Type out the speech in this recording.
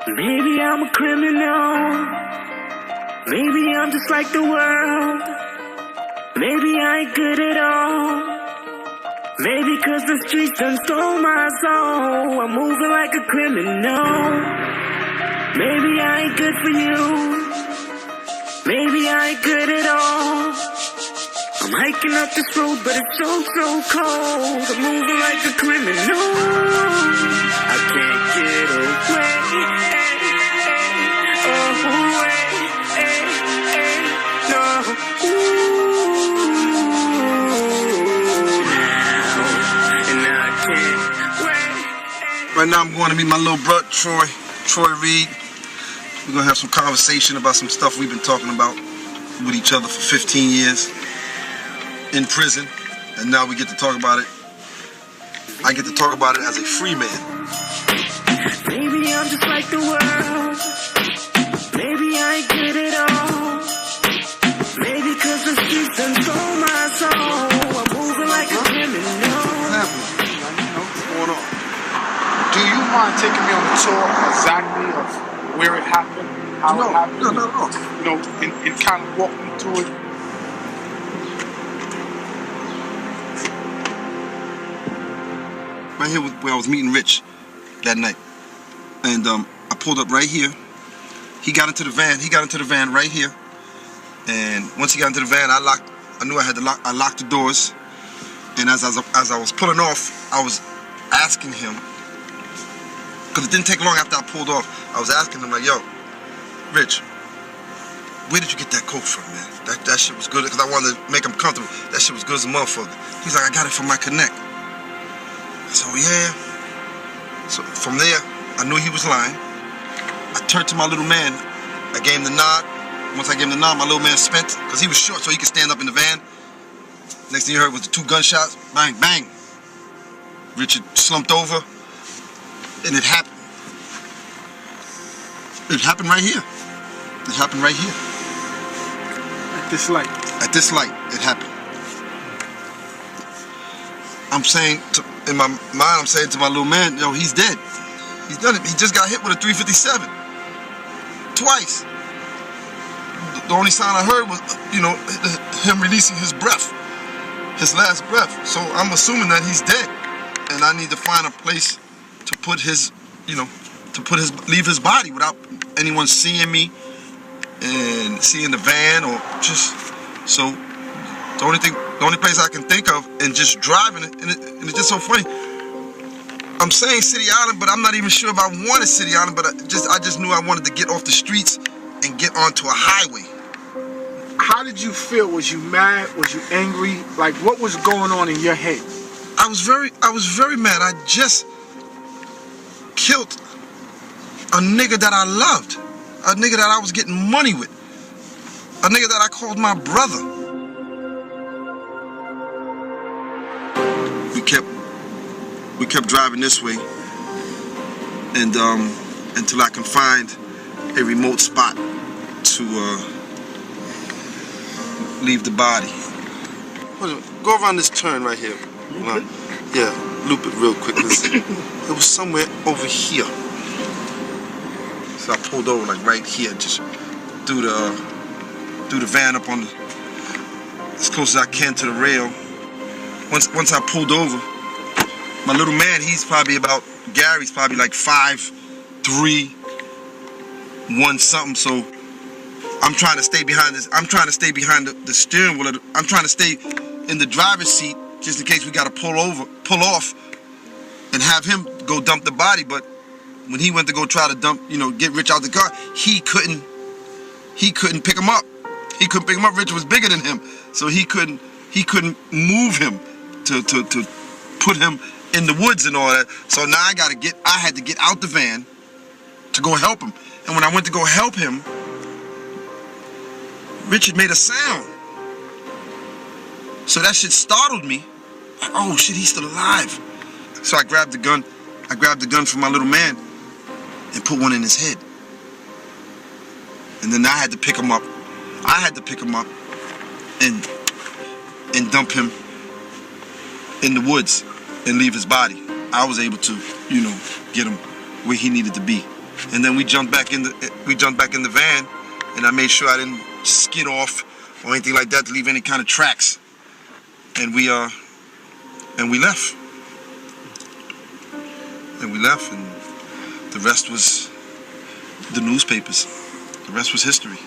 Maybe I'm a criminal. Maybe I'm just like the world. Maybe I ain't good at all. Maybe 'cause the streets done stole my soul. I'm moving like a criminal. Maybe I ain't good for you. Maybe I ain't good at all. I'm hiking up this road, but it's so cold. I'm moving like a criminal. I can't get away. Right now I'm going to meet my little brother, Troy Reed. We're going to have some conversation about some stuff we've been talking about with each other for 15 years in prison, and now we get to talk about it. I get to talk about it as a free man. Maybe I'm just like the world. Maybe I ain't good at all. Maybe 'cause the streets done stole my soul. I'm moving like a criminal. What's happening? What's going on? Do you mind taking me on a tour exactly of where it happened, how it happened? No. You know, and kind of walk me through it. Right here where I was meeting Rich that night. And I pulled up right here. He got into the van. He got into the van right here. And once he got into the van, I knew I had to lock. I locked the doors. And as I was pulling off, I was asking him, because it didn't take long after I pulled off, I was asking him like, yo, Rich, where did you get that coke from, man? That shit was good, because I wanted to make him comfortable. That shit was good as a motherfucker. He's like, I got it from my connect. So yeah. So from there, I knew he was lying. I turned to my little man. I gave him the nod. Once I gave him the nod, my little man spent, because he was short so he could stand up in the van. Next thing you heard was the 2 gunshots. Bang, bang. Richard slumped over. And it happened. It happened right here. It happened right here. At this light. At this light, it happened. I'm saying, in my mind, I'm saying to my little man, yo, he's dead. He's done it. He just got hit with a .357. Twice. The only sound I heard was, him releasing his breath. His last breath. So I'm assuming that he's dead. And I need to find a place to put his, leave his body without anyone seeing me and seeing the van or just, so the only place I can think of and just driving it, and it's just so funny. I'm saying City Island, but I'm not even sure if I wanted City Island, but I just knew I wanted to get off the streets and get onto a highway. How did you feel? Was you mad? Was you angry? Like, what was going on in your head? I was very mad. I just killed a nigga that I loved. A nigga that I was getting money with. A nigga that I called my brother. We kept driving this way, and until I can find a remote spot to leave the body. Go around this turn right here. Yeah, loop it real quick. It was somewhere over here. So I pulled over like right here, just threw the van up on as close as I can to the rail. Once I pulled over, my little man, Gary's probably like 5'3", 1 something. So I'm trying to stay behind this. I'm trying to stay behind the steering wheel. I'm trying to stay in the driver's seat just in case we got to pull off, and have him go dump the body. But when he went to go try to get Rich out the car, he couldn't pick him up. He couldn't pick him up. Rich was bigger than him, so he couldn't move him to put him in the woods and all that. So now I had to get out the van to go help him. And when I went to go help him, Richard made a sound. So that shit startled me. Like, oh shit, he's still alive. So I grabbed the gun. I grabbed the gun from my little man and put one in his head. And then I had to pick him up. I had to pick him up and dump him in the woods and leave his body. I was able to, get him where he needed to be. And then we jumped back in the van, and I made sure I didn't skid off or anything like that to leave any kind of tracks. And we left. And the rest was the newspapers. The rest was history.